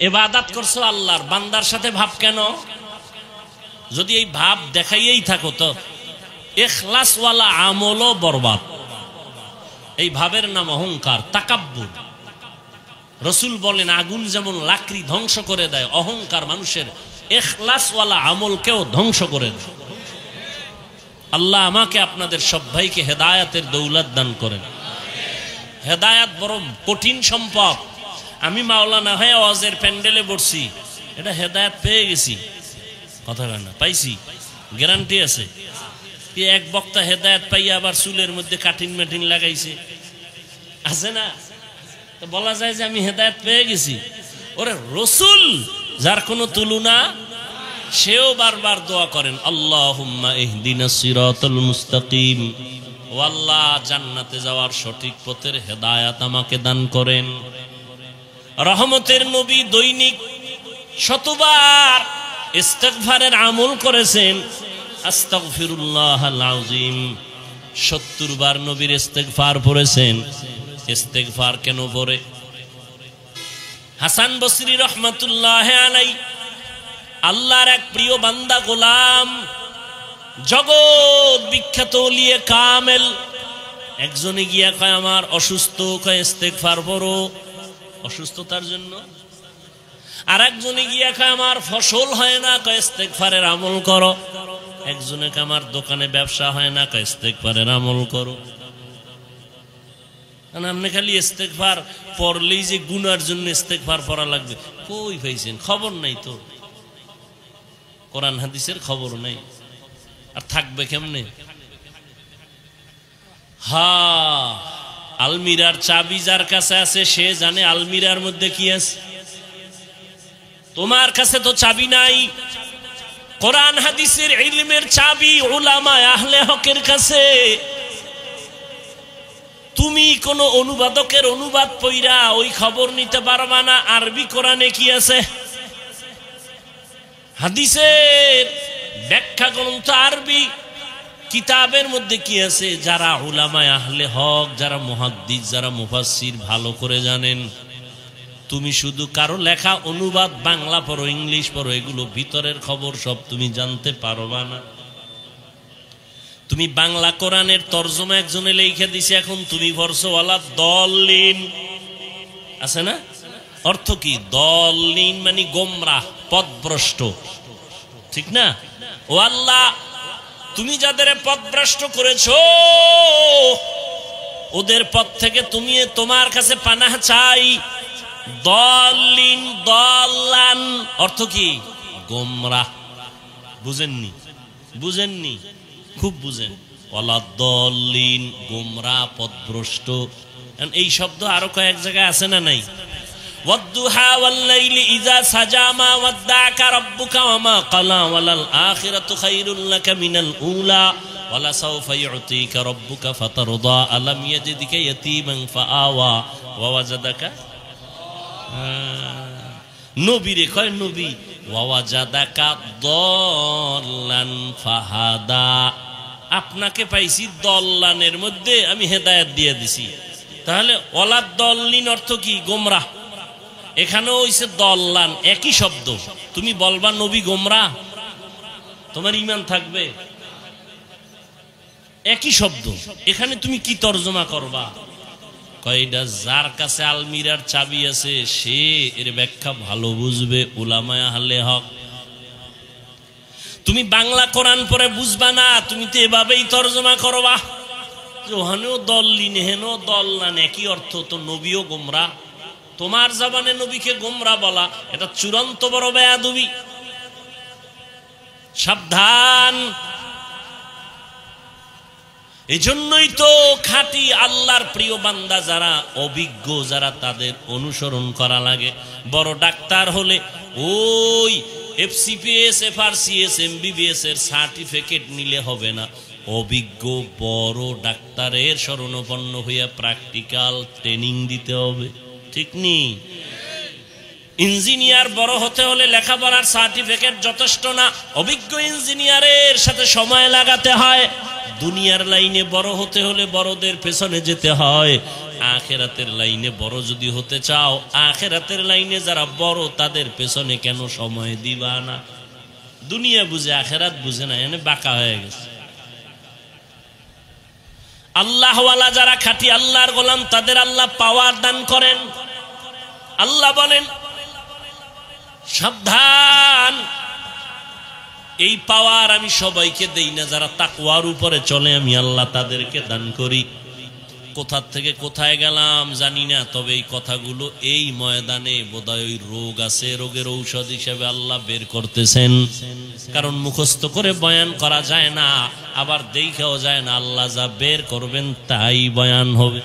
ইবাদত করছো আল্লাহর, বান্দার সাথে ভাব কেন? যদি এই ভাব দেখাইয়েই থাকো তো ইখলাসওয়ালা আমলও বরবাদ। এই ভাবের নাম অহংকার, তাকাব্বুর। রাসূল বলেন আগুন যেমন লাকড়ি ধ্বংস করে দেয়, অহংকার মানুষের ইখলাসওয়ালা আমলকেও ধ্বংস করে দেয়। আল্লাহ আমাকে আপনাদের সব ভাইকে হেদায়েতের দৌলত দান করেন। হেদায়েত বড় কঠিন সম্পদ। আমি মাওলানা হয়ে ওয়াজের প্যান্ডেলে বসছি, এটা হেদায়েত পেয়ে গেছি, কথা বলে না, পাইছি, গ্যারান্টি আছে। এক বক্তা হেদায়েত পাইয়া আবার চুলের মধ্যে কাটিন মাটিন লাগাইছে, আছে না? তো বলা যায় যে আমি হেদায়েত পেয়ে গেছি। ওরে রাসূল যার কোনো তুলনা, সেও বারবার দোয়া করেন আল্লাহুম্মা ইহদিনাস সিরাতাল মুস্তাকিম, ও আল্লাহ জান্নাতে যাওয়ার সঠিক পথের হেদায়েত আমাকে দান করেন। রহমতের নবী দৈনিক শতবার ইস্তিগফারের আমল করেছেন। আস্তাগফিরুল্লাহাল আযীম ৭০ বার নবীর ইস্তিগফার পড়েছেন। ইস্তিগফার কেন পড়ে? হাসান বসরি রহমাতুল্লাহ আলাইহি আল্লাহর এক প্রিয় বান্দা গোলাম, জগৎ বিখ্যাত ওলিয়ে কামেল, একজনে গিয়া কয় আমার অসুস্থ, কয় ইস্তিগফার পড়ো অসুস্থতার জন্য। আর একজনে গিয়া কয় আমার ফসল হয় না, কয় ইস্তিগফারের আমল করো। একজনে কয় আমার দোকানে ব্যবসা হয় না, কয় ইস্তিগফারের আমল করো। আপনি খালি ইস্তিগফার পড়লেই যে গুনার জন্য ইস্তিগফার পড়া লাগবে, কই পাইছেন? খবর নাই তো, কোরআন হাদিসের খবর নাই, আর থাকবে কেমনে? আলমিরার চাবি যার কাছে আছে সে জানে আলমিরার মধ্যে কি আছে। তোমার কাছে তো চাবি নাই। কোরআন হাদিসের ইলমের চাবি উলামা আহলে হকের কাছে। তুমি কোন অনুবাদকের অনুবাদ পড়া ওই খবর নিতে পারবা না আরবি কোরআনে কি আছে। হাদিসের ব্যাখ্যা গ্রন্থ আরবি কিতাবের মধ্যে কি আছে। যারা উলামায়ে আহলে হক, যারা মুহাদ্দিস, যারা মুফাসসির ভালো করে জানেন। তুমি শুধু কারো লেখা অনুবাদ বাংলা পড়ো, ইংলিশ পড়ো, এগুলো ভিতরের খবর সব তুমি জানতে পারবা না। তুমি বাংলা কোরআনের তরজমা একজনে লিখে দিছে, এখন তুমি পড়ছো ওয়ালা দলিন, আছে না? অর্থ কি? দলিন মানে গোমরাহ, পথভ্রষ্ট, ঠিক না? ও আল্লাহ, তুমি যাদের পথভ্রষ্ট করেছো ওদের পথ থেকে তুমি তোমার কাছে পানাহ চাই। দলিন, দলান অর্থ কি? গোমরাহ। বুঝেননি? বুঝেননি? খুব বুঝেন। ওয়ালা দলিন, গোমরাহ, পথভ্রষ্ট। এই শব্দ আরো কয়েক জায়গায় আছে না নাই? ওয়াদ্দুহা ওয়াল্লাইলি ইযা সাজা মা ওয়াদ্দাকা রাব্বুকা ওয়া মা ক্বালা ওয়ালাল আখিরাতু খায়রুল লাকা মিনাল উলা ওয়ালা সাওফা ইউতিকা রাব্বুকা ফাতারদা আলাম ইয়াজিদকা ইয়াতীমান ফাআওয়া ওয়া ওয়াজাদাকা। নবীরে কয় নবী ওয়া ওয়াজাদাকা দল্লান ফাহাদা, আপনাকে পাইছি দল্লানের মধ্যে, আমি হেদায়েত দিয়ে দিছি। তাহলে ওয়ালা দল্লিন অর্থ কি? গোমরাহ। এখানেও হইছে দল্লান, একই শব্দ। তুমি বলবা নবী গোমরাহ, তোমার ঈমান থাকবে? একই শব্দ। এখানে তুমি কি তরজমা করবা? কয়টা যার কাছে আলমিরার চাবি আছে সে এর ব্যাখ্যা ভালো বুঝবে, উলামায়ে আহলে হক। তুমি বাংলা কোরআন পড়ে বুঝবা না, তুমি তো এভাবেই তরজমা করবা। ওখানেও দল্লিন, হেনও দল্লান, একই অর্থ। তো নবীও গোমরাহ। তোমার জবানে নবীকে গোমরাহ বলা এটা চূড়ান্ত বড় বেয়াদবি। সাবধান। এজন্যই তো খাঁটি আল্লাহর প্রিয় বান্দা যারা অভিজ্ঞ, যারা তাদের অনুসরণ করা লাগে। বড় ডাক্তার হলে ওই এফসিপিএস, এফআরসিএস, এমবিবিএস এর সার্টিফিকেট নিলে হবে না। অভিজ্ঞ বড় ডাক্তারের শরণাপন্ন হইয়া প্র্যাকটিক্যাল ট্রেনিং দিতে হবে, ঠিক নি? ইঞ্জিনিয়ার বড় হতে হলে লেখাপড়ার সার্টিফিকেট যথেষ্ট না, অভিজ্ঞ ইঞ্জিনিয়ারের সাথে সময় লাগাতে হয়। দুনিয়ার লাইনে বড় হতে হলে বড়দের পেছনে যেতে হয়। আখিরাতের লাইনে বড় যদি হতে চাও, আখিরাতের লাইনে যারা বড় তাদের পেছনে কেন সময় দিবা না? দুনিয়া বুঝে আখিরাত বুঝে না, এনে বাঁকা হয়ে গেছে। আল্লাহওয়ালা যারা খাঁটি আল্লাহর গোলাম তাদের আল্লাহ পাওয়ার দান করেন। আল্লাহ বলেন সাবধান, এই পাওয়ার আমি সবাইকে দেই না, যারা তাকওয়ার উপরে চলে আমি আল্লাহ তাদেরকে দান করি। কোথা থেকে কোথায় গেলাম জানি না, তবে এই কথাগুলো এই ময়দানে বোধহয় ওই রোগ আছে, রোগের ঔষধ হিসেবে আল্লাহ বের করতেছেন। কারণ মুখস্থ করে বয়ান করা যায় না, আবার দেখাও যায় না, আল্লাহ যা বের করবেন তাই বয়ান হবে।